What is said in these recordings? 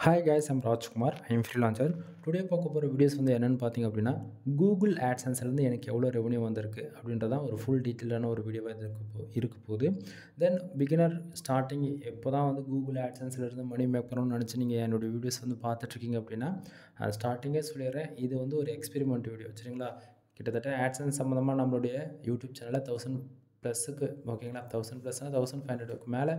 Hi guys, I'm Rajkumar. I'm freelancer. Today பார்க்க போகிற videos வந்து என்னென்னு பார்த்தீங்க அப்படின்னா கூகுள் ஆட்சன்ஸ்லேருந்து எனக்கு எவ்வளோ ரெவன்யூ வந்திருக்கு அப்படின்றதான் ஒரு ஃபுல் டீட்டெயிலான ஒரு வீடியோவாக இது இருக்க போகுது. தென் பிகினர் ஸ்டார்டிங் எப்போ தான் வந்து கூகுள் ஆட்சன்ஸ்லேருந்து மணி மேக் பண்ணணும்னு நினச்சி நீங்கள் என்னோடய வீடியோஸ் வந்து பார்த்துட்ருக்கீங்க அப்படின்னா ஸ்டார்டிங்கே சொல்லிடுறேன், இது வந்து ஒரு எக்ஸ்பெரிமெண்ட் வீடியோ சரிங்களா. கிட்டத்தட்ட ஆட்சன்ஸ் சம்மந்தமாக நம்மளுடைய யூடியூப் சேனலில் 1000 ப்ளஸுக்கு ஓகேங்களா, 1000 ப்ளஸ்னால் 1500க்கு மேலே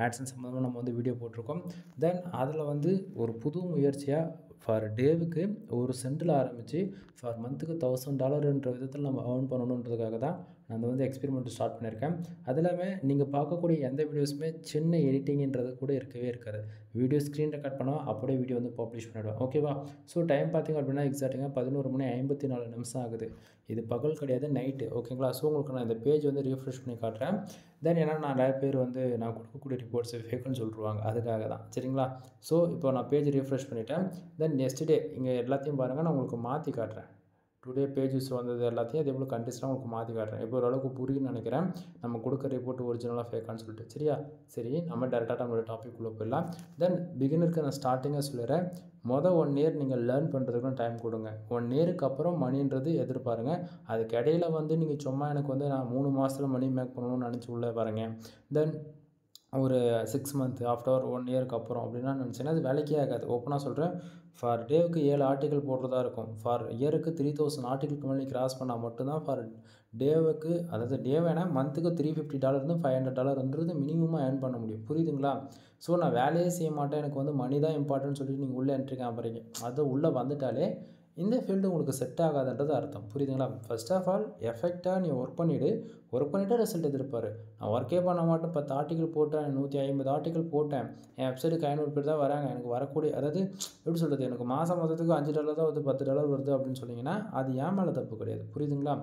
ஆட்சன்ஸ் சம்மந்தமாக நம்ம வந்து வீடியோ போட்டிருக்கோம். தென் அதில் வந்து ஒரு புது முயற்சியாக ஃபார் டேவுக்கு ஒரு சென்டில் ஆரம்பித்து ஃபார் மந்த்துக்கு $1000 விதத்தில் நம்ம ஏர்ன் பண்ணணுன்றதுக்காக தான் நான் வந்து எக்ஸ்பெரிமெண்ட் ஸ்டார்ட் பண்ணியிருக்கேன். அது இல்லாமல் நீங்கள் பார்க்கக்கூடிய எந்த வீடியோஸுமே சின்ன எடிட்டிங்கிறது கூட இருக்கவே இருக்காது. வீடியோ ஸ்க்ரீன் ரெக்கார்ட் பண்ணுவோம், அப்படியே வீடியோ வந்து பப்ளிஷ் பண்ணிவிடுவேன். ஓகேவா. ஸோ டைம் பார்த்திங்க அப்படின்னா எக்ஸாக்டாக 11:54 ஆகுது. இது பகல் கிடையாது, நைட்டு. ஓகேங்களா. ஸோ உங்களுக்கு நான் இந்த பேஜ் வந்து ரீஃப்ரெஷ் பண்ணி காட்டுறேன். தென் ஏன்னா நிறைய பேர் வந்து நான் கொடுக்கக்கூடிய ரிப்போர்ட்ஸ் ஃபேக்குன்னு சொல்லிடுவாங்க, அதுக்காக தான் சரிங்களா. ஸோ இப்போ நான் பேஜ் ரீஃப்ரெஷ் பண்ணிவிட்டேன். தென் நெக்ஸ்ட் டே இங்கே எல்லாத்தையும் பாருங்கள், நான் உங்களுக்கு மாற்றி காட்டுறேன். டுடே பேஜஸ் வந்தது எல்லாத்தையும் அதே போல் கண்டிஸ்டாக உங்களுக்கு மாற்றி காட்டுறேன். இப்போ ஓரளவுக்கு புரியுன்னு நினைக்கிறேன் நம்ம கொடுக்க ரிப்போர்ட் ஒரிஜினலாக ஃபேக்கான்னு சொல்லிட்டு. சரியா, சரி நம்ம டேரெக்டாக நம்மளோட டாபிக் உள்ளே போயிடலாம். தென் பிகினருக்கு நான் ஸ்டார்டிங்காக சொல்லிடுறேன். 1 இயர் நீங்கள் லேர்ன் பண்ணுறதுக்கு டைம் கொடுங்க. 1 இயருக்கு அப்புறம் மணின்றது எதிர்பாருங்க. அதுக்கு இடையில வந்து நீங்கள் சும்மா எனக்கு வந்து நான் 3 மாதத்தில் மணி மேக் பண்ணணும்னு நினச்சி உள்ளே பாருங்க. தென் ஒரு 6 மந்த் ஆஃப்டர் 1 இயருக்கு அப்புறம் அப்படின்னா நினச்சிங்கன்னா அது வேலைக்கே ஆகாது. ஓப்பனாக சொல்கிறேன், ஃபார் டேவுக்கு 7 ஆர்டிக்கல் போடுறதா இருக்கும். ஃபார் இயருக்கு 3000 ஆர்டிக்கலுக்கு மேலே கிராஸ் பண்ணால் மட்டும்தான் ஃபார் டேவுக்கு, அதாவது டே வேணால் மந்த்துக்கு $350 $500 மினிமமாக ஏர்ன் பண்ண முடியும். புரியுதுங்களா. ஸோ நான் வேலையே செய்ய மாட்டேன், எனக்கு வந்து மணி தான் இம்பார்ட்டன்ட் சொல்லிட்டு நீங்கள் உள்ளே என்ட்ரி காமிறீங்க, அது உள்ளே வந்துட்டாலே இந்த ஃபீல்டு உங்களுக்கு செட் ஆகாதுன்றது அர்த்தம். புரியுதுங்களா. ஃபர்ஸ்ட் ஆஃப் ஆல் எஃபெக்டாக நீ ஒர்க் பண்ணிவிட்டு ரிசல்ட் எதிர்பார். நான் ஒர்க்கே பண்ண மாட்டேன், 10 ஆர்டிக்கல் போட்டேன், 150 ஆர்டிக்கல் போட்டேன், என் வெப்சைட்டுக்கு 500 பேர் தான் வராங்க, எனக்கு வரக்கூடிய, அதாவது எப்படி சொல்கிறது, எனக்கு மாதம் மொத்தத்துக்கு $5 தான் வருது, $10 வருது அப்படின்னு சொன்னீங்கன்னா அது ஏன் மேலே தப்பு கிடையாது. புரியுதுங்களா.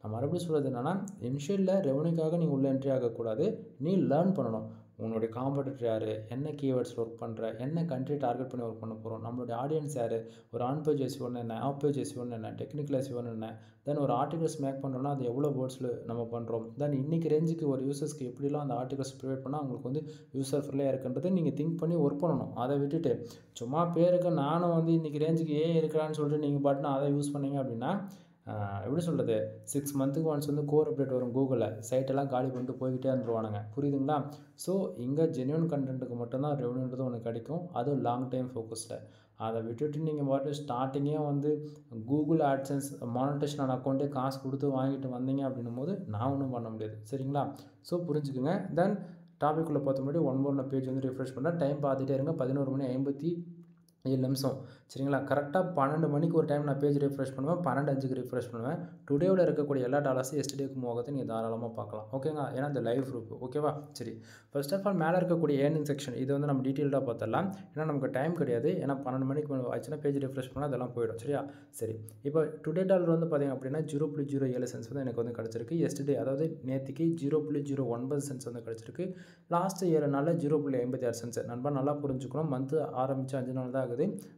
நான் மறுபடியும் சொல்கிறது என்னென்னா, இனிஷியலில் ரெவன்யூக்காக நீங்கள் உள்ளே என்ட்ரி ஆகக்கூடாது, நீ லேர்ன் பண்ணணும். உன்னுடைய காம்படிட்டர் யார், என்ன கீவேர்ட்ஸில் ஒர்க் பண்ணுற, என்ன கண்ட்ரி டார்கெட் பண்ணி ஒர்க் பண்ண போகிறோம், நம்மளுடைய ஆடியன்ஸ் யார், ஒரு ஆன் பேஜ் SEO என்ன, ஆஃப் பேஜ் SEO என்ன, டெக்னிக்கல் SEO என்ன, தென் ஒரு ஆர்டிகல்ஸ் மேக் பண்ணுறோன்னா அது எவ்வளோ வேர்ட்ஸில் நம்ம பண்ணுறோம், தென் இன்றைக்கி ரேஞ்சுக்கு ஒரு யூசர்ஸ்க்கு எப்படிலாம் அந்த ஆர்டிகல்ஸ் ப்ரொவைட் பண்ணால் அவங்களுக்கு வந்து யூசர் ஃப்ரெண்ட்லியாக இருக்குன்றது நீங்கள் திங்க் பண்ணி ஒர்க் பண்ணணும். அதை விட்டுட்டு சும்மா பேருக்கு நானும் வந்து இன்றைக்கி ரேஞ்சுக்கு இருக்கிறான்னு சொல்லிட்டு நீங்கள் பாட்டுன்னு அதை யூஸ் பண்ணீங்க அப்படின்னா எப்படி சொல்கிறது, 6 மந்த்துக்கு ஒன்ஸ் வந்து கோர் அப்டேட் வரும் கூகுளில், சைட்டெல்லாம் காலி பண்ணிட்டு போய்கிட்டே இருந்துருவானுங்க. புரியுதுங்களா. ஸோ இங்கே ஜென்யூன் கண்டென்ட்டுக்கு மட்டும்தான் ரெவன்யூன்றது ஒன்று கிடைக்கும், அதுவும் லாங் டைம் ஃபோக்கஸில். அதை விட்டுட்டு நீங்கள் பாட்டு ஸ்டார்டிங்கே வந்து கூகுள் ஆட்சன்ஸ் மானிட்டேஷன் அக்கௌண்ட்டே காசு கொடுத்து வாங்கிட்டு வந்தீங்க அப்படின்னும் போது நான் ஒன்றும் பண்ண முடியாது. சரிங்களா. ஸோ புரிஞ்சுக்குங்க. தென் டாபிக்குள்ளே பார்த்த முன்னாடி 1 more பேஜ் வந்து ரிஃப்ரெஷ் பண்ணால் டைம் பார்த்துட்டே இருங்க. 11:57 சரிங்களா. கரெக்டாக 12 மணிக்கு ஒரு டைம் நான் பேஜ் ரிஃப்ரெஷ் பண்ணுவேன், 12:05க்கு ரிஃப்ரெஷ் பண்ணுவேன். டுடேவில் இருக்கக்கூடிய எல்லா டாலர்ஸும் எஸ்டர்டேக்கு மூவ் நீங்கள் தாராளமாக பார்க்கலாம். ஓகேங்களா. ஏன்னா இந்த லைவ் குரூப். ஓகேவா. சரி, ஃபர்ஸ்ட் ஆஃப் ஆல் மேலே இருக்கக்கூடிய ஏர்னிங் செக்ஷன் இது வந்து நம்ம டீட்டெயில்டாக பார்த்துடலாம். ஏன்னா நமக்கு டைம் கிடையாது. ஏன்னா 12 மணிக்கு ஆச்சுன்னா பேஜ் ரிஃப்ரெஷ் பண்ணால் அதெல்லாம் போயிடும். சரியா. சரி, இப்போ டுடே டாலர் வந்து பார்த்திங்க அப்படின்னா 0.07 சென்ஸ் வந்து எனக்கு வந்து கிடச்சிருக்கு. எஸ்டர்டே அதாவது நேற்றுக்கு 0.09 சென்ஸ் வந்து கிடச்சிருக்கு. லாஸ்ட்டு 7 நாளில் 0.56 சென்ஸ். நண்பா நல்லா புரிஞ்சுக்கணும், மந்த்து ஆரம்பித்து 5 நாள் தான் ஆகுது.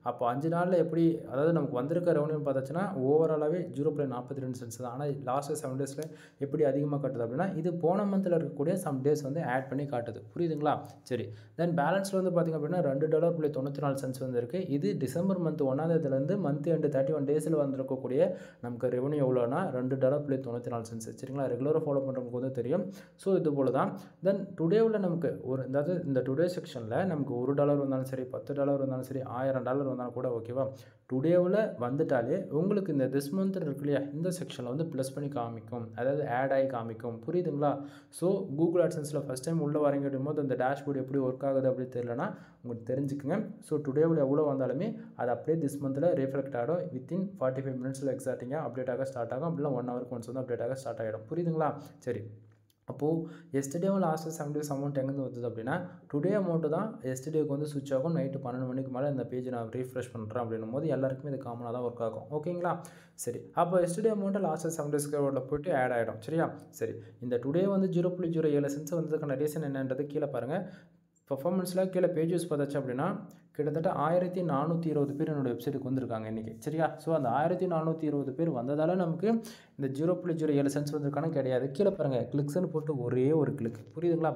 அப்போ 5 நாளில் எப்படி, அதாவது நமக்கு வந்திருக்க ரெவன்யூன்னு பார்த்தாச்சுன்னா ஓவராலாகவே 0.42 சென்ஸ் தான். ஆனால் லாஸ்ட்டு 7 டேஸில் எப்படி அதிகமாக காட்டுது அப்படின்னா இது போன மந்தில் இருக்கக்கூடிய சம் டேஸ் வந்து ஆட் பண்ணி காட்டுது. புரியுதுங்களா. சரி, தென் பேலன்ஸில் வந்து பார்த்திங்க அப்படின்னா $2.94 வந்து இருக்குது. இது டிசம்பர் மந்த் 1 மந்த் எண்டு 31 டேஸில் வந்திருக்கக்கூடிய நமக்கு ரெவன்யூ எவ்வளோனா $2.94. சரிங்களா. ரெகுலராக ஃபாலோ பண்ணுறவங்களுக்கு வந்து தெரியும். ஸோ இது போல் தான். தென் டுடேவில் நமக்கு ஒரு, அதாவது இந்த டுடே செக்ஷனில் நமக்கு $1 வந்தாலும் சரி, $10 வந்தாலும் சரி, $1000 வந்தாலும் கூட ஓகேவா. டுடேவில் வந்துட்டாலே உங்களுக்கு இந்த திஸ் மந்த் இருக்கு இல்லையா, இந்த செக்ஷனில் வந்து ப்ளஸ் பண்ணி காமிக்கும், அதாவது ஆட் ஆகி காமிக்கும். புரியுதுங்களா. ஸோ கூகுள் ஆட்சன்ஸில் ஃபஸ்ட் டைம் உள்ளே வரீங்க அப்படிங்கும்போது அந்த டேஷ்போர்டு எப்படி ஒர்க் ஆகுது அப்படி தெரியலனா உங்களுக்கு தெரிஞ்சுக்குங்க. ஸோ டுடேவில் எவ்வளோ வந்தாலுமே அது அப்படியே திஸ் மந்தில் ரிஃப்ளெக்ட் ஆகிடும். வித்தின் 45 மினிட்ஸில் எக்ஸாக்டிங்காக அப்டேட் ஆக ஸ்டார்ட் ஆகும். அப்படிலாம் 1 ஹவருக்கு ஒன்ஸ் வந்து அப்டேட் ஆக ஸ்டார்ட் ஆகிடும். புரியுதுங்களா. சரி, அப்போது எஸ்டர்டேவும் லாஸ்ட்டு 7 டேஸ் அமௌண்ட் எங்கேருந்து வந்தது அப்படின்னா டுடே அமௌண்ட்டு தான் எஸ்டர்டேக்கு வந்து சுவிட்ச் ஆகும். நைட்டு 12 மணிக்கு மேலே இந்த பேஜ் நான் ரீஃப்ரெஷ் பண்ணுறேன் அப்படின்னும் போது எல்லாருக்குமே இது காமனாக தான் ஒர்க் ஆகும். ஓகேங்களா. சரி, அப்போ எஸ்டர்டே அமௌண்ட்டு லாஸ்ட்டு 7 டேஸ்க்கு போய்ட்டு ஆட் ஆகிடும். சரியா. சரி, இந்த டுடே வந்து 0.07 சென்ஸ் வந்ததுக்கான ரீசன் என்னன்றது கீழே பாருங்கள். பர்ஃபார்மன்ஸில் கீழே பேஜஸ் பார்த்தாச்சு அப்படின்னா கிட்டத்தட்ட 1420 பேர் என்னோட வெப்சைட்டுக்கு வந்திருக்காங்க இன்றைக்கி. சரியா? ஸோ அந்த 1420 பேர் வந்ததால் நமக்கு இந்த 0.07 சென்ட்ஸ் வந்திருக்கானு கிடையாது. கீழே பாருங்கள், கிளிக்ஸ்ன்னு போட்டு ஒரே ஒரு கிளிக். புரியுதுங்களா?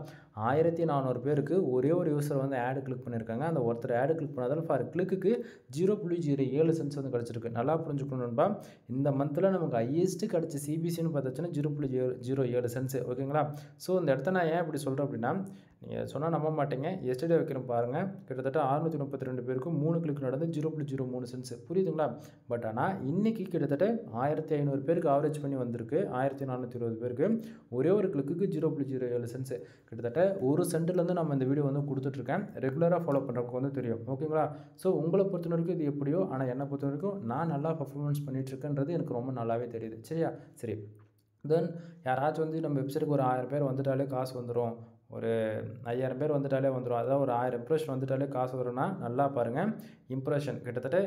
1400 பேருக்கு ஒரே ஒரு யூசர் வந்து ஆடு கிளிக் பண்ணியிருக்காங்க. அந்த ஒருத்தர் ஆடு கிளிக் பண்ணதால் ஃபார் கிளிக்கு 0.07 சென்ட்ஸ் வந்து கிடச்சிருக்கு. நல்லா புரிஞ்சுக்கணும்பா. இந்த மந்தில் நமக்கு ஹையஸ்ட்டு கிடச்ச சிபிசின்னு பார்த்தாச்சுன்னா 0.07 சென்ட்ஸ். ஓகேங்களா? ஸோ இந்த இடத்த நான் ஏன் இப்படி சொல்கிறேன் அப்படின்னா, நீங்கள் சொன்னால் நம்ப மாட்டீங்க. எஸ்டர்டே வைக்கிறேன் பாருங்கள், கிட்டத்தட்ட 632 பேருக்கு 3 கிளிக் நடந்து 0.03 சென்ட்ஸ். புரியுதுங்களா? பட் ஆனால் இன்றைக்கி கிட்டத்தட்ட 1500 பேருக்கு ஆவரேஜ் பண்ணி வந்திருக்கு. 1420 பேருக்கு ஒரே ஒரு கிளிக்கு 0.07 சென்ட்ஸ். கிட்டத்தட்ட ஒரு சென்ட்லேருந்து நம்ம இந்த வீடியோ வந்து கொடுத்துட்ருக்கேன். ரெகுலராக ஃபாலோ பண்ணுறவங்களுக்கு வந்து தெரியும். ஓகேங்களா? ஸோ உங்களை பொறுத்த வரைக்கும் இது எப்படியோ, ஆனால் என்னை பொறுத்த வரைக்கும் நான் நல்லா பர்ஃபார்மன்ஸ் பண்ணிகிட்ருக்கேன்றது எனக்கு ரொம்ப நல்லாவே தெரியுது. சரியா? சரி. தென் யாராச்சும் வந்து நம்ம வெப்சைட்டுக்கு ஒரு 1000 பேர் வந்துட்டாலே காசு வந்துடும், ஒரு 5000 பேர் வந்துட்டாலே வந்துடும், அதாவது ஒரு 1000 இம்ப்ரெஷன் வந்துட்டாலே காசு வரும்னா நல்லா பாருங்கள். இம்ப்ரெஷன் கிட்டத்தட்ட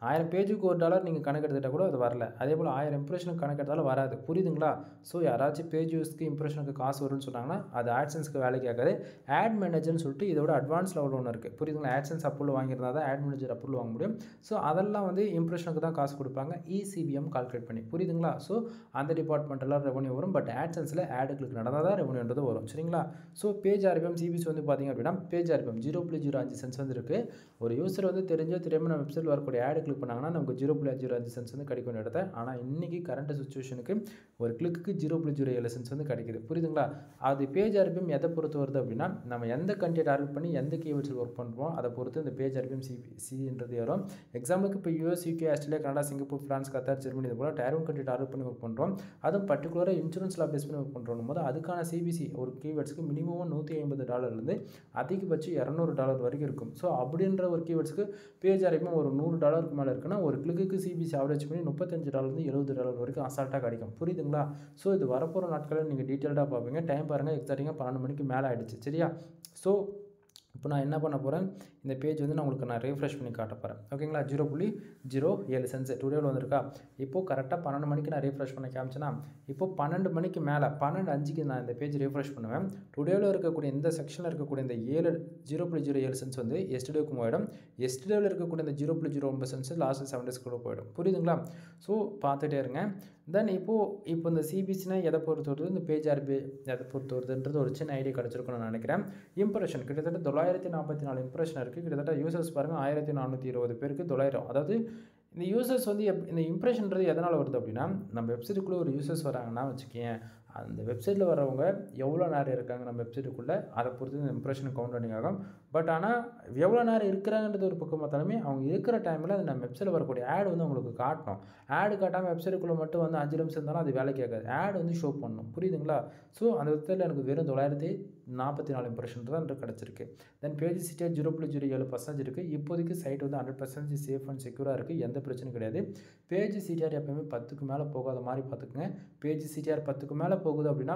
1000 பேஜுக்கு $1 நீங்கள் கணக்கு எடுத்துட்டால் கூட அது வரல. அதே போல் 1000 இம்ப்ரெஷனுக்கு கணக்கு எடுத்தாலும் வராது. புரியுதுங்களா? ஸோ யாராச்சும் பேஜ் யூஸ்க்கு இம்ப்ரெஷனுக்கு காசு வரும்னு சொன்னாங்கன்னா அது ஆட்சன்ஸ்க்கு வேலைக்கு ஆகாது. ஆட் மேனேஜர்னு சொல்லிட்டு இதோட அட்வான்ஸ் லெவல் ஒன்று இருக்குது. புரியுதுங்களா? ஆட்சன்ஸ் அப்ரூவல் வாங்கியிருந்தா தான் ஆட் மேனேஜர் அப்ரூவல் வாங்க முடியும். ஸோ அதெல்லாம் வந்து இம்ப்ரெஷனுக்கு தான் காசு கொடுப்பாங்க, இசிபிஎம் கால்குலேட் பண்ணி. புரியுதுங்களா? ஸோ அந்த டிபார்ட்மெண்ட்டெல்லாம் ரெவன்யூ வரும். பட் ஆட்சன்ஸில் ஆடு கிளிக் நடந்தால் தான் ரெவன்யூன்றது வரும். சரிங்களா? ஸோ பேஜ் ஆர்பிஎம் சிபிசி வந்து பார்த்திங்க அப்படின்னா பேஜ் ஆர்பிஎம் 0.05 சென்ட்ஸ் வந்து இருக்குது. ஒரு யூசர் வந்து தெரிஞ்சோ தெரியாமல் நம்ம வெப்சைட்டில் வரக்கூடிய ஆடு கிளிக் பண்ணாங்கன்னா நமக்கு 0.05 சென்ட்ஸ் வந்து கிடைக்கும் இடத்த. ஆனால் இன்றைக்கி கரண்ட் சுச்சுவேஷனுக்கு ஒரு கிளிக்கு 0.07 சென்ட்ஸ் வந்து கிடைக்குது. புரியுதுங்களா? அது பேஜ் ஆர்பிஎம் எதை பொறுத்து வருது அப்படின்னா, நம்ம எந்த கண்ட்ரி டார்கெட் பண்ணி எந்த கீவேர்ட்ஸில் ஒர்க் பண்ணுறோம் அதை பொறுத்து இந்த பேஜ் ஆர்பிஎம் சின்றது வரும். எக்ஸாம்பிளுக்கு இப்போ US, UK, Australia, Canada, Singapore, France, Qatar, Germany இது போல் டேர் 1 கண்ட்ரி டார்கெட் பண்ணி ஒர்க் பண்ணுறோம். அதுவும் பர்டிகுலராக இன்சூரன்ஸில் பேஸ் பண்ணி ஒர்க் பண்ணுறோம் போது அதுக்கான சிபிசி ஒரு கீவேர்ட்ஸ்க்கு மினிமம் $150 அதிகபட்சம் $200 வரைக்கும் இருக்கும். ஸோ அப்படின்ற ஒரு கீவேர்ட்ஸ்க்கு பேஜ் ஆர்பிஎம் ஒரு $100 மேலே இருக்குன்னா ஒரு கிளிக்கு சிபிசி ஆவரேஜ் பண்ணி $35 $70 வரைக்கும் அசால்ட்டாக கிடைக்கும். புரியுதுங்களா? ஸோ இது வரப்போகிற நாட்களில் நீங்கள் டீட்டெயில்டாக பார்ப்பீங்க. டைம் பாருங்கள், எக்ஸாக்டாக 12 மணிக்கு மேலே ஆகிடுச்சு. சரியா? ஸோ இப்போ நான் என்ன பண்ண போகிறேன், இந்த பேஜ் வந்து நான் உங்களுக்கு ரீஃப்ரெஷ் பண்ணி காட்ட போகிறேன். ஓகேங்களா? 0.07 சென்ட்ஸ் டுடேவில் வந்திருக்கா. இப்போது கரெக்டாக 12 மணிக்கு நான் ரீஃப்ரெஷ் பண்ண காமிச்சேன்னா இப்போது 12 மணிக்கு மேலே 12:05க்கு நான் இந்த பேஜ் ரீஃப்ரெஷ் பண்ணுவேன். டுடேவில் இருக்கக்கூடிய இந்த செக்ஷனில் இருக்கக்கூடிய இந்த 0.07 சென்ட்ஸ் வந்து எஸ்டர்டேக்கும் போயிடும். எஸ்டர்டேவில் இருக்கக்கூடிய இந்த 0.09 சென்ட்ஸ் லாஸ்ட் 7 டேஸ்க்குள்ளே போயிடும். புரியுதுங்களா? ஸோ பார்த்துட்டே இருங்க. தென் இப்போ இந்த சிபிசினா எதை பொறுத்து வருது, இந்த பேஜ் ஆர்பி எதை பொறுத்து வருதுன்றது ஒரு சின்ன ஐடியா கிடச்சிருக்குன்னு நான் நினைக்கிறேன். இம்ப்ரெஷன் கிட்டத்தட்ட 944 இம்ப்ரெஷன் இருக்குது. கிட்டத்தட்ட யூசர்ஸ் பாருங்கள் 1420 பேருக்கு 900. அதாவது இந்த யூசர்ஸ் வந்து இந்த இம்ப்ரெஷன்றது எதனால் வருது அப்படின்னா, நம்ம வெப்சைட்டுக்குள்ளே ஒரு யூசர்ஸ் வராங்கன்னா வச்சுக்கேன், அந்த வெப்சைட்டில் வரவங்க எவ்வளோ நேரம் இருக்காங்க நம்ம வெப்சைட்டுக்குள்ளே அதை பொறுத்து இந்த இம்ப்ரெஷன் கவுண்ட் ஆகும். பட் ஆனால் எவ்வளோ நேரம் இருக்கிறாங்கன்றது ஒரு பக்கம் பார்த்தாலுமே அவங்க இருக்கிற டைமில் அது நம்ம வெப்சைட்டில் வரக்கூடிய ஆடு வந்து அவங்களுக்கு காட்டணும். ஆடு காட்டாமல் வெப்சைட்டுக்குள்ளே மட்டும் வந்து 5 நிமிஷம் இருந்தாலும் அது வேலை கேட்காது. ஆடு வந்து ஷோ பண்ணணும். புரியுதுங்களா? ஸோ அந்த வெப்சைட்டில் எனக்கு வெறும் 944 இம்ப்ரெஷன் தான் கிடச்சிருக்கு. தென் பேஜ் சிட்டியாக 0.07% இருக்குது. இப்போதைக்கு சைட் வந்து 100% சேஃப் அண்ட் செக்யூராக இருக்குது. எந்த பிரச்சனையும் கிடையாது. பேஜ் சிடிஆர் எப்போயுமே 10க்கு மேலே போகாத மாதிரி பார்த்துக்குங்க. பேஜ் சிடிஆர் 10க்கு மேலே போகுது அப்படின்னா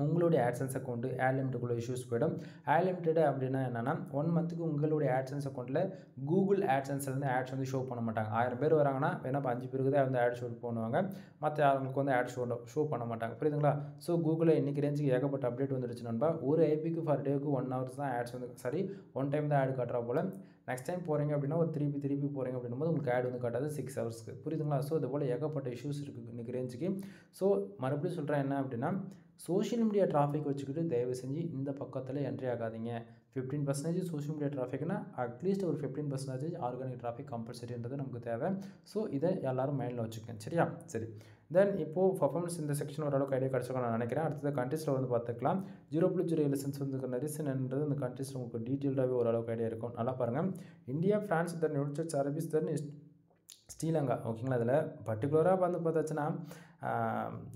உங்களுடைய ஆட்சன்ஸ் அக்கௌண்ட்டு ஆட் லிமிட்டுக்குள்ளே இஷ்யூஸ் போய்டும். ஆட் லிமிட்டட் அப்படின்னா என்னென்னா 1 மந்த்துக்கு உங்களுடைய ஆட்சன்ஸ் அக்கௌண்ட்டில் கூகுள் ஆட்சன்ஸ்லேருந்து ஆட்ஸ் வந்து ஷோ பண்ண மாட்டாங்க. 1000 பேர் வராங்கன்னா வேணா 5 பேருக்கு தான் வந்து ஆட் ஷோ பண்ணுவாங்க. மற்ற அவங்களுக்கு வந்து ஆட் ஷோ பண்ண மாட்டாங்க. புரியுதுங்களா? ஸோ கூகுளில் இன்றைக்கி ரேஞ்சுக்கு ஏகப்பட்ட அப்டேட் வந்துடுச்சு நண்பா. ஒரு ஐபிக்கு ஃபார் டேக்கு 1 ஹவர்ஸ் தான் ஆட்ஸ் வந்து ஒன் டைம் தான் ஆட் காட்டுறா போல். நெக்ஸ்ட் டைம் போகிறீங்க அப்படின்னா ஒரு திருப்பி போகிறீங்க அப்படின்னும் போது உங்களுக்கு ஆட் வந்து காட்டாது 6 ஹவர்ஸ்க்கு. புரியுதுங்களா? ஸோ இது போல் ஏகப்பட்ட இஷ்யூஸ் இருக்குது இன்றைக்கி ரேஞ்சுக்கு. ஸோ மறுபடியும் சொல்கிறேன் என்ன அப்படின்னா, சோஷியல் மீடியா டிராஃபிக் வச்சுக்கிட்டு தயவு செஞ்சு இந்த பக்கத்தில் என்ட்ரி ஆகாதீங்க. 15% சோஷியல் மீடியா டிராஃபிக்னா அட்லீஸ்ட் ஒரு 15% ஆர்கானிக் டிராஃபிக் கம்பல்சரின்றது நமக்கு தேவை. ஸோ இதை எல்லோரும் மைண்டில் வச்சுக்கோங்க. சரியா? சரி. தென் இப்போது பர்ஃபார்மன்ஸ் இந்த செக்ஷன் ஓரளவுக்கு ஐடியா கிடச்சிருக்கும் நான் நினைக்கிறேன். அடுத்தது கண்ட்ரீஸில் வந்து பார்த்துக்கலாம். 0.07 சென்ட்ஸ் வந்து ரீசன்ன்றது இந்த கண்ட்ரீஸில் உங்களுக்கு டீட்டெயில்டாகவே ஓரளவுக்கு ஐடியா இருக்கும். நல்லா பாருங்கள். India, France, then United States Arabs, then Sri Lanka. ஓகேங்களா? அதில் பர்டிகுலராக வந்து பார்த்தாச்சுன்னா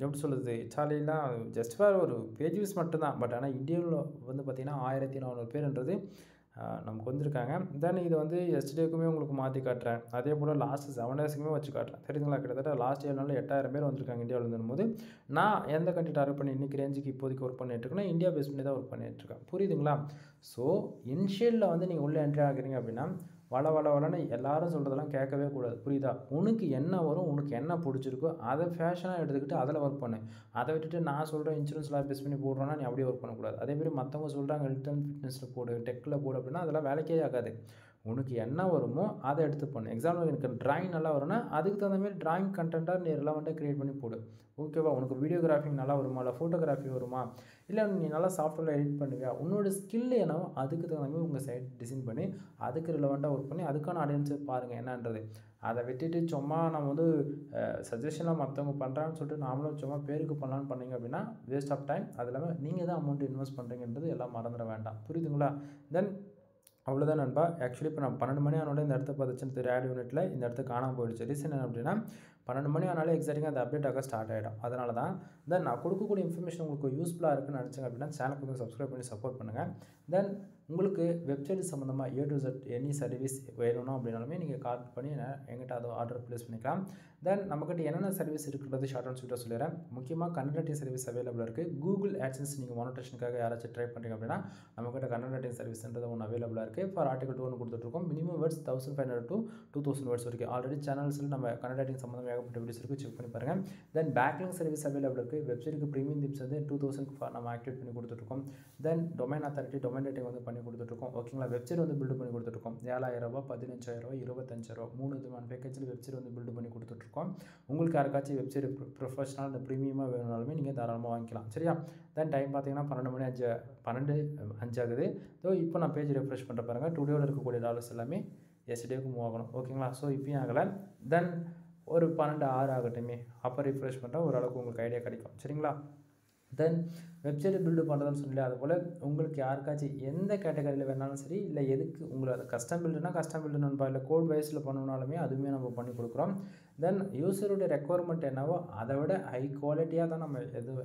எப்படி சொல்கிறது, இட்டாலிலாம் ஜஸ்ட் ஃபார் ஒரு பேஜ் யூஸ் மட்டும்தான். பட் ஆனால் இந்தியாவில் வந்து பார்த்திங்கன்னா 1400 பேருன்றது நமக்கு வந்திருக்காங்க. தென் இது வந்து எஸ்டேக்குமே உங்களுக்கு மாற்றி காட்டுறேன். அதே போல் லாஸ்ட் 7 டேஸுக்குமே வச்சு காட்டுறேன். தெரியுதுங்களா? கிட்டத்தட்ட லாஸ்ட் 7 நாளில் 8000 பேர் வந்திருக்காங்க இந்தியாவில் இருந்தும்போது. நான் எந்த கண்ட்ரி டார்கெட் பண்ணி இன்றைக்கி ரேஞ்சுக்கு இப்போதைக்கு ஒர்க் பண்ணிட்டுருக்கேன்னா இந்தியா பேஸ் பண்ணி தான் ஒர்க் பண்ணிட்டுருக்கேன். புரியுதுங்களா? ஸோ இனிஷியலில் வந்து நீங்கள் உள்ளே என்ட்ரி ஆகிறீங்க அப்படின்னா வளன்னு எல்லாரும் சொல்கிறதெல்லாம் கேட்கவே கூடாது. புரியுதா? உனக்கு என்ன வரும், உனக்கு என்ன பிடிச்சிருக்கோ அதை ஃபேஷனாக எடுத்துக்கிட்டு அதில் ஒர்க் பண்ணு. அதை விட்டுட்டு நான் சொல்கிறேன் இன்சூரன்ஸில் பேஸ் பண்ணி போடுறோன்னா நீ அப்படியே ஒர்க் பண்ணக்கூடாது. அதேமாதிரி மற்றவங்க சொல்கிறாங்க ஹெல்த் அண்ட் ஃபிட்னஸில் போடு, டெக்கில் போடு அப்படின்னா அதெல்லாம் வேலைக்கே ஆகாது. உனக்கு என்ன வருமோ அதை எடுத்து பண்ணு. எக்ஸாம்பிள் எனக்கு டிராயிங் நல்லா வரும்னா அதுக்கு தகுந்த மாதிரி டிராயிங் கண்டென்ட்டாக நீ ரெலவெண்ட்டாக க்ரியேட் பண்ணி போடு. ஓகேவா? உனக்கு வீடியோகிராஃபிங் நல்லா வருமா, இல்லை ஃபோட்டோகிராஃபி வருமா, இல்லை நீ நல்லா சாஃப்ட்வேரில் எடிட் பண்ணுவியா, உன்னோட ஸ்கில் என்னவோ அதுக்கு தகுந்த மாதிரி உங்கள் சைட் டிசைன் பண்ணி அதுக்கு ரிலவெண்ட்டாக ஒர்க் பண்ணி அதுக்கான ஆடியன்ஸை பாருங்கள் என்னன்றது. அதை விட்டுட்டு சும்மா நம்ம வந்து சஜஷனாக மற்றவங்க பண்ணுறான்னு சொல்லிட்டு நாமளும் சும்மா பேருக்கு பண்ணலான்னு பண்ணீங்க அப்படின்னா வேஸ்ட் ஆஃப் டைம். அது இல்லாமல் நீங்கள் தான் அமௌண்ட் இன்வெஸ்ட் பண்ணுறீங்கன்றது எல்லாம் மறந்துட வேண்டாம். புரியுதுங்களா? தென் அவ்வளோதான் நண்பா. ஆக்சுவலி இப்போ நான் 12 மணி ஆனோட இந்த இடத்த பார்த்துச்சுன்னு தெரியும் ஆட் யூனிட்டில் இந்த இடத்துக்கு காணாமல் போயிடுச்சு. ரீசன் என்ன அப்படின்னா 12 மணி ஆனாலே எக்ஸாக்டாக அந்த அப்டேட் ஆக ஸ்டார்ட் ஆகிடும். அதனால தான் தென் நான் கொடுக்கக்கூடிய இன்ஃபர்மேஷன் உங்களுக்கு யூஸ்ஃபுல்லாக இருக்குன்னு நினச்சிங்க அப்படின்னா சேனலுக்கு வந்து சப்ஸ்கிரைப் பண்ணி சப்போர்ட் பண்ணுங்கள். தென் உங்களுக்கு வெப்சைட் சம்மந்தமாக A to Z any service வேணும்னா அப்படின்னாலுமே நீங்கள் கால் பண்ணி எங்கிட்ட அதை ஆர்டர் ப்ளேஸ் பண்ணிக்கலாம். தென் நம்மக்கிட்ட என்னென்ன சர்வீஸ் இருக்குன்றது ஷார்ட் அண்ட் ஸ்வீட்டாக சொல்லிடுறேன். முக்கியமாக கண்டென்ட் ரைட்டிங் சர்வீஸ் அவைலபிள் இருக்குது. கூகுள் ஆட்சன்ஸ் நீங்கள் மானிட்டேஷனுக்காக யாராச்சும் ட்ரை பண்ணுறீங்க அப்படின்னா நம்மக்கிட்ட கண்டென்ட் ரைட்டிங் சர்வீஸ்ன்றது ஒன்று அவைலபிளாக இருக்குது. ஃபார் ஆர்டிகல் 2 ஒன்று கொடுத்துட்ருக்கோம். மினிமம் வேர்ட்ஸ் 1500 to 2000 வேர்ட்ஸ் வரைக்கும் ஆல்ரெடி சேனல்ஸில் நம்ம கண்டென்ட் ரைட்டிங் சம்மந்தமாக ஏகப்பட்ட வீடியோஸ் இருக்குது, செக் பண்ணி பாருங்கள். தென் பேக்லிங்க் சர்வீஸ் அவைலபிள் இருக்குது. வெப்சைட்டுக்கு ப்ரீமியம் டிப்ஸ் வந்து 2000 நம்ம ஆக்டிவேட் பண்ணி கொடுத்துட்ருக்கோம். தென் டொமைன் அத்தாரிட்டி டொமைன் ரேட்டிங் வந்து பண்ணி கொடுத்துட்ருக்கோம். ஓகேங்களா? வெப்சைட் வந்து பில்டு பண்ணி கொடுத்துட்ருக்கோம். 7000 ரூபா, 15000 25,000 3 விதமான பேக்கேஜில் வெப்சைட் வந்து பில்டு பண்ணி கொடுத்துட்ருக்கோம். உங்களுக்கு யாருக்காச்சும் வெப்சைட் ப்ரொஃபஷனல் அந்த ப்ரீமியமாக வேணுனாலுமே நீங்கள் தாராளமாக வாங்கிக்கலாம். சரியா? தென் டைம் பார்த்தீங்கன்னா 12:05 ஆகுது. ஸோ இப்போ நான் பேஜ் ரெஃப்ரெஷ் பண்ணுற பாருங்கள். டுடேவில் இருக்கக்கூடிய டாலர்ஸ் எல்லாமே எஸ்டேக்கு மூவ் ஆகணும். ஓகேங்களா? ஸோ இப்போயும் ஆகலை. தென் ஒரு 12:06 ஆகட்டுமே, அப்போ ரிஃப்ரெஷ் பண்ணுறேன், ஓரளவுக்கு உங்களுக்கு ஐடியா கிடைக்கும். சரிங்களா? தென் வெப்சைட் பில்டு பண்ணுறதுன்னு சொல்லி அதுபோல் உங்களுக்கு யாருக்காச்சும் எந்த கேட்டகரியில் வேணாலும் சரி, இல்லை எதுக்கு உங்களை அது கஸ்டம் பில்டுனா கஸ்டம் பில்டு நண்பா, இல்லை கோட் வைஸில் பண்ணணுனாலுமே அதுவுமே நம்ம பண்ணி கொடுக்குறோம். தென் யூஸருடைய ரெக்குவயர்மெண்ட் என்னவோ அதை விட ஹை குவாலிட்டியாக தான் நம்ம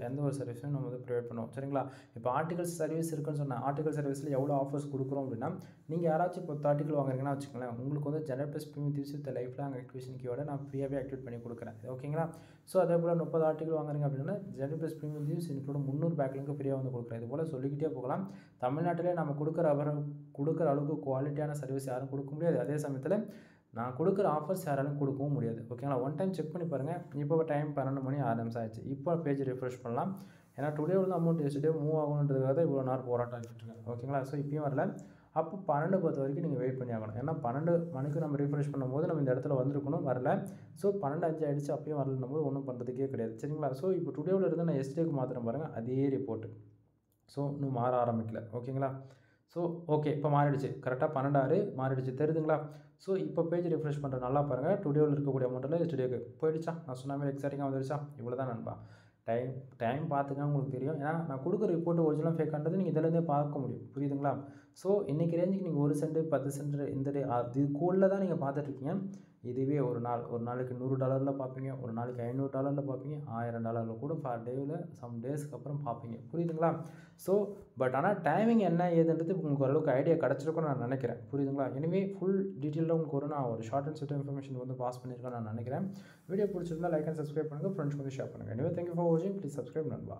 எந்த ஒரு சர்வீஸும் நம்ம வந்து ப்ரொவைட் பண்ணுவோம். சரிங்களா? இப்போ ஆர்டிகல்ஸ் சர்வீஸ் இருக்குன்னு சொன்னால் ஆர்டிகல் சர்வீஸில் எவ்வளோ ஆஃபர்ஸ் கொடுக்குறோம் அப்படின்னா, நீங்கள் யாராச்சும் இப்போ 10 ஆர்டிகல் வாங்குறீங்கன்னா வச்சுக்கோங்களேன், உங்களுக்கு வந்து general plus premium tips with life long activation கீயோட நான் ஃப்ரீயாகவே ஆக்டிவேட் பண்ணி கொடுக்குறேன். ஓகேங்களா? ஸோ அதே போல் 30 ஆர்டிகல் வாங்குறீங்க அப்படின்னா general plus premium tips include 300 பேக்லிங்க்கு ஃப்ரீயாக வந்து கொடுக்குறேன். இது போல் சொல்லிக்கிட்டே போகலாம். தமிழ்நாட்டிலே நம்ம கொடுக்குற அளவுக்கு குவாலிட்டியான சர்வீஸ் யாரும் கொடுக்க முடியாது. அதே சமயத்தில் நான் கொடுக்குற ஆஃபர்ஸ் யாராலும் கொடுக்கவும் முடியாது. ஓகேங்களா? ஒன் டைம் செக் பண்ணி பாருங்கள். இப்போ டைம் 12:06 ஆயிடுச்சு. இப்போ பேஜ் ரிஃப்ரெஷ் பண்ணலாம். ஏன்னா டுடே வந்து அமௌண்ட் எஸ்டே மூவ் ஆகணுன்றதுக்காக தான் இவ்வளோ நேரம் போராட்டம் ஆகிட்டுருக்கேன். ஓகேங்களா? ஸோ இப்பயும் வரல. அப்போ 12:10 வரைக்கும் நீங்கள் வெயிட் பண்ணி ஆகணும். ஏன்னா 12 மணிக்கு நம்ம ரிஃப்ரெஷ் பண்ணும்போது நம்ம இந்த இடத்துல வந்திருக்கணும், வரல. ஸோ 12:05 ஆகிடுச்சு, அப்பயும் வரலன்னும் போது ஒன்றும் பண்ணுறதுக்கே கிடையாது. சரிங்களா? ஸோ இப்போ டுடேவில் இருந்து நான் எஸ்டேக்கு மாத்திரம் பாருங்கள், அதே ரிப்போர்ட்டு. ஸோ இன்னும் மாற ஆரம்பிக்கல. ஓகேங்களா? ஸோ ஓகே, இப்போ மாறிடுச்சு. கரெக்டாக 12:06 மாறிடுச்சு, தெரியுதுங்களா? ஸோ இப்போ பேஜ் ரிஃப்ரெஷ் பண்ணுற நல்லா பாருங்கள். டுடேவில் இருக்கக்கூடிய அமௌண்ட்டில் எஸ்டேக்கு போயிடுச்சா? நான் சொன்ன மாதிரி எக்ஸாக்டிங்காக வந்துடுச்சா? இவ்வளோ தான் நண்பா. டைம் பார்த்துங்க, உங்களுக்கு தெரியும். ஏன்னா நான் கொடுக்குற ரிப்போர்ட் ஒரிஜினல் ஃபேக்கான்றது நீங்கள் இதிலேருந்தே பார்க்க முடியும். புரியுதுங்களா? ஸோ இன்றைக்கி ரேஞ்சுக்கு நீங்கள் 1 சென்ட் 10 சென்ட் இந்த அதுக்குள்ளே தான் நீங்கள் பார்த்துட்ருக்கீங்க. இதுவே ஒரு நாளைக்கு $100 பார்ப்பீங்க, ஒரு நாளைக்கு $500 பார்ப்பீங்க, $1000 கூட ஃபார் டேவில் சம் டேஸ்க்கு அப்புறம் பார்ப்பீங்க. புரியுதுங்களா? ஸோ பட் ஆனால் டைமிங் என்ன ஏதுன்றது உங்களுக்கு ஓரளவுக்கு ஐடியா கிடச்சிருக்குன்னு நான் நினைக்கிறேன். புரியுதுங்களா? எனவே ஃபுல் டீட்டெயிலாக உங்களுக்கு நான் ஒரு ஷார்ட் அண்ட் ஸ்வீட் இன்ஃபர்மேஷன் வந்து பாஸ் பண்ணியிருக்கேன்னு நான் நினைக்கிறேன். வீடியோ பிடிச்சிருந்தா லைக் அண்ட் சப்ஸ்கிரைப் பண்ணுங்கள், ஃப்ரெண்ட்ஸ்க்கு வந்து ஷேர் பண்ணுங்கள். எனவே தேங்க்யூ ஃபார் வாட்சிங். ப்ளீஸ் சப்ஸ்கிரைப் நண்பா.